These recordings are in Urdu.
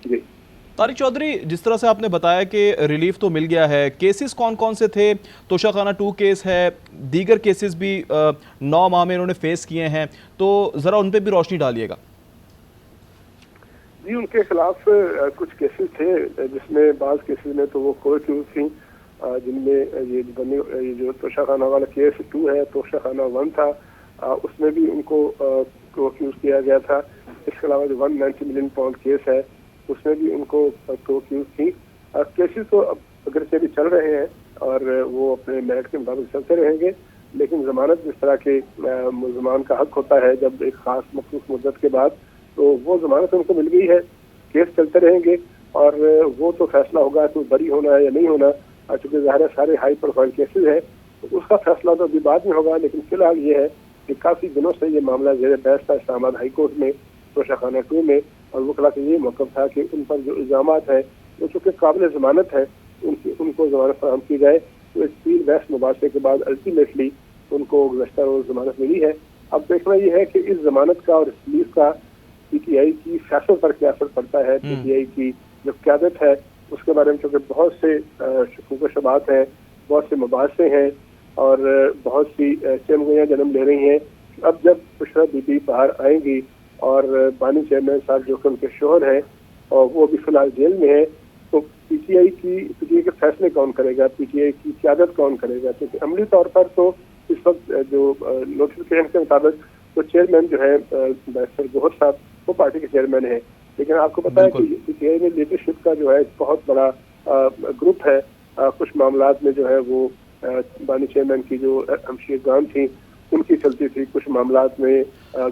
جی طارق چودھری، جس طرح سے آپ نے بتایا کہ ریلیف تو مل گیا ہے، کیسز کون کون سے تھے؟ توشہ خانہ 2 کیس ہے، دیگر کیسز بھی 9 ماہ میں انہوں نے فیس کیے ہیں، تو ذرا ان پہ بھی روشنی ڈالیے گا۔ جی، ان کے خلاف کچھ کیسز تھے جس میں بعض کیسز میں تو وہ کو ایکیوز تھیں، جن میں یہ جو توشہ خانہ والا کیس 2 ہے، توشہ خانہ 1 تھا، اس میں بھی ان کو کو ایکیوز کیا گیا تھا۔ اس کے علاوہ جو 190 ملین پاؤنڈ کیس ہے اس میں بھی ان کو کو ایکیوز تھی۔ کیسز تو اب اگرچہ بھی چل رہے ہیں اور وہ اپنے میرٹ کے مطابق چلتے رہیں گے، لیکن ضمانت جس طرح کے ملزمان کا حق ہوتا ہے جب ایک خاص مخصوص مدت کے بعد، تو وہ ضمانت ان کو مل گئی ہے۔ کیس چلتے رہیں گے اور وہ تو فیصلہ ہوگا کہ بری ہونا ہے یا نہیں ہونا، چونکہ ظاہر ہے سارے ہائی پروفائل کیسز ہیں، تو اس کا فیصلہ تو ابھی بعد میں ہوگا۔ لیکن فی الحال یہ ہے کہ کافی دنوں سے یہ معاملہ زیر بحث تھا اسلام آباد ہائی کورٹ میں توشہ خانہ 2 میں، اور وکلاء کا یہ موقف تھا کہ ان پر جو الزامات ہیں وہ چونکہ قابل ضمانت ہے، ان کو ضمانت فراہم کی جائے۔ تو اس 3 بحث مباحثے کے بعد الٹیمیٹلی ان کو گزشتہ روز ضمانت ملی ہے۔ اب دیکھنا یہ ہے کہ اس ضمانت کا اور اس ریلیف کا پی ٹی آئی کی سیاست پر کیا اثر پڑتا ہے۔ پی ٹی آئی کی جو قیادت ہے اس کے بارے میں چونکہ بہت سے شکوک و شبہات ہیں، بہت سے مباحثے ہیں اور بہت سی چمگویاں جنم لے رہی ہیں۔ اب جب بشرا بی بی باہر آئیں گی اور بانی چیئرمین صاحب جو کہ ان کے شوہر ہیں اور وہ بھی فی الحال جیل میں ہے، تو پی ٹی آئی کے فیصلے کون کرے گا، پی ٹی آئی کی قیادت کون کرے گا؟ کیونکہ عملی طور پر تو اس وقت جو نوٹیفیکیشن کے مطابق تو چیئرمین جو ہے بیرسٹر گوہر صاحب وہ پارٹی کے چیئرمین ہیں، لیکن آپ کو پتا ہے کہ پی ٹی آئی میں لیڈرشپ کا جو ہے بہت بڑا گروپ ہے۔ کچھ معاملات میں جو ہے وہ بانی چیئرمین کی جو ہمشیر جان تھیں ان کی چلتی تھی، کچھ معاملات میں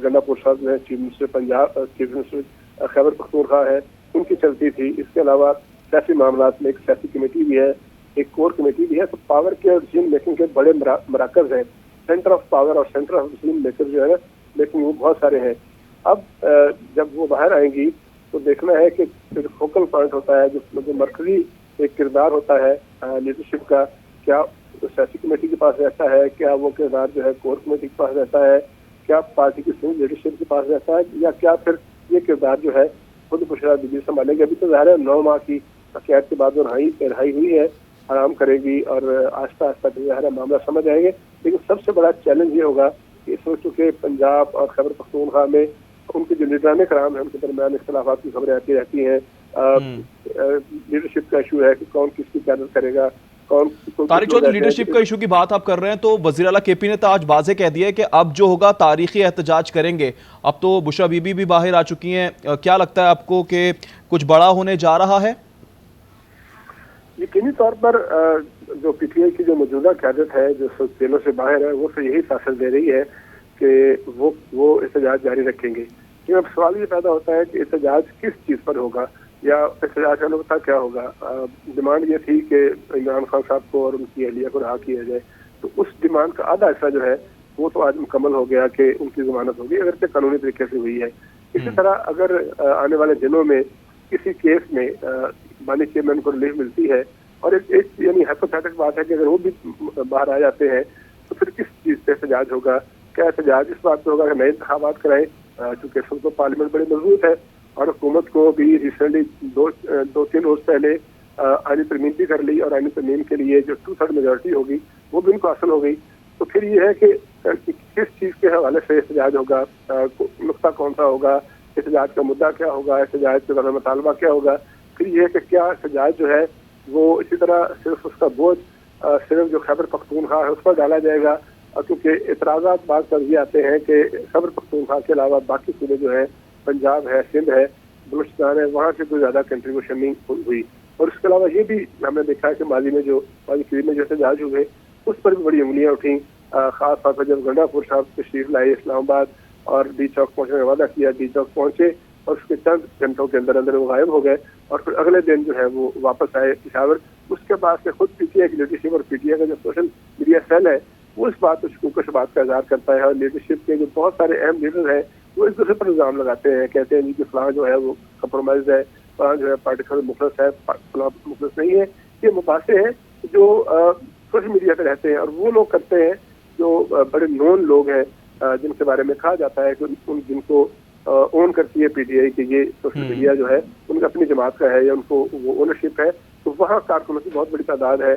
گنڈا پور صاحب جو ہے chief minister Punjab, chief minister Khyber Pakhtunkhwa ہے، ان کی چلتی تھی۔ اس کے علاوہ سیاسی معاملات میں ایک سیاسی کمیٹی بھی ہے، ایک کور کمیٹی بھی ہے۔ تو پاور کے اور ڈسیزن میکنگ کے بڑے مراکز ہیں، سینٹر آف پاور اور سینٹر آف ڈسیزن میکر جو ہے نا، لیکن وہ بہت سارے ہیں۔ اب جب وہ باہر آئیں گی تو دیکھنا ہے کہ فوکل پوائنٹ ہوتا ہے جو مرکزی ایک کردار ہوتا ہے لیڈرشپ کا، کیا سیاسی کمیٹی کے پاس رہتا ہے، کیا وہ کردار جو ہے کور کمیٹی کے پاس رہتا ہے، کیا پارٹی کی سینئر لیڈرشپ کے پاس رہتا ہے، یا کیا پھر یہ کردار جو ہے خود بشرا بی بی سنبھالیں گے؟ ابھی تو ظاہر ہے 9 ماہ کی قید کے بعد رہائی ہوئی ہے، آرام کرے گی اور آہستہ آہستہ ظاہر ہے معاملہ سمجھ آئیں گے۔ لیکن سب سے بڑا چیلنج یہ ہوگا کہ اس وقت چونکہ پنجاب اور خیبر پختونخوا میں ان کے جو لیڈران کرام ہیں ان کے درمیان اختلافات کی خبریں آتی رہتی ہیں۔ لیڈرشپ کا ایشو ہے کہ کون کس کی قیادت کرے گا، طارق چودھری، لیڈرشپ کا ایشو کی بات آپ کر رہے ہیں تو وزیر اعلیٰ کے پی نے تو آج واضح کہہ دیا ہے کہ اب جو ہوگا تاریخی احتجاج کریں گے۔ اب تو بشرا بی بی بھی باہر آ چکی ہیں، کیا لگتا ہے آپ کو کہ کچھ بڑا ہونے جا رہا ہے؟ یقینی طور پر جو پی ٹی آئی کی جو موجودہ قیادت ہے جو جیلوں سے باہر ہے وہ تو یہی فیصلہ دے رہی ہے کہ وہ احتجاج جاری رکھیں گے۔ لیکن اب سوال یہ پیدا ہوتا ہے کہ احتجاج کس چیز پر ہوگا یا احتجاج کا نقطہ کیا ہوگا؟ ڈیمانڈ یہ تھی کہ عمران خان صاحب کو اور ان کی اہلیہ کو رہا کیا جائے، تو اس ڈیمانڈ کا آدھا حصہ جو ہے وہ تو آج مکمل ہو گیا کہ ان کی ضمانت ہوگی، اگر کہ قانونی طریقے سے ہوئی ہے۔ اسی طرح اگر آنے والے دنوں میں کسی کیس میں بانی چیئرمین کو ریلیف ملتی ہے اور ایک یعنی ہائپوتھیٹک بات ہے کہ اگر وہ بھی باہر آ جاتے ہیں تو پھر کس چیز پہ احتجاج ہوگا؟ کیا احتجاج اس بات پہ ہوگا کہ نئے انتخابات کرائیں، چونکہ اس وقت پارلیمنٹ بڑی مضبوط ہے اور حکومت کو بھی ریسنٹلی 2-3 روز پہلے آئینی ترمیم بھی کر لی، اور آئینی ترمیم کے لیے جو 2/3 میجورٹی ہوگی وہ بھی ان کو حاصل ہو گئی۔ تو پھر یہ ہے کہ کس چیز کے حوالے سے احتجاج ہوگا، نقطہ کون سا ہوگا، احتجاج کا مدعا کیا ہوگا، احتجاج کے بارے میں مطالبہ کیا ہوگا۔ پھر یہ ہے کہ کیا احتجاج جو ہے وہ اسی طرح صرف اس کا بوجھ صرف جو خیبر پختونخوا ہے اس پر ڈالا جائے گا، کیونکہ اعتراضات بعض پر یہ آتے ہیں کہ خیبر پختونخوا کے علاوہ باقی صوبے جو ہیں، پنجاب ہے، سندھ ہے، بلوچستان ہے، وہاں سے کوئی زیادہ کنٹریبیوشن نہیں ہوئی۔ اور اس کے علاوہ یہ بھی ہم نے دیکھا ہے کہ ماضی قریب میں جو احتجاج ہوئے اس پر بھی بڑی انگلیاں اٹھیں، خاص طور پر جب گنڈا پور صاحب تشریف لائے اسلام آباد اور ڈی چوک پہنچنے کا وعدہ کیا، ڈی چوک پہنچے اور اس کے چند گھنٹوں کے اندر وہ غائب ہو گئے، اور پھر اگلے دن جو ہے وہ واپس آئے پشاور۔ اس کے بعد سے خود پی ٹی آئی کی لیڈرشپ اور پی ٹی آئی کا جو سوشل میڈیا سیل ہے وہ اس بات کو شکوک و شبہات کا اظہار کرتا ہے، اور لیڈرشپ کے جو بہت سارے اہم لیڈر ہیں وہ اس دوسرے پر الزام لگاتے ہیں، کہتے ہیں جی کہ فلاں جو ہے وہ کمپرومائز ہے، فلاں جو ہے پارٹی کا مخلص ہے، فلاں مخلص نہیں ہے۔ یہ مباحثے ہیں جو سوشل میڈیا پہ رہتے ہیں، اور وہ لوگ کرتے ہیں جو بڑے نون لوگ ہیں، جن کے بارے میں کہا جاتا ہے کہ جن کو اون کرتی ہے پی ٹی آئی کہ یہ سوشل میڈیا جو ہے ان کا اپنی جماعت کا ہے یا ان کو وہ اونرشپ ہے، تو وہاں کارکنوں کی بہت بڑی تعداد ہے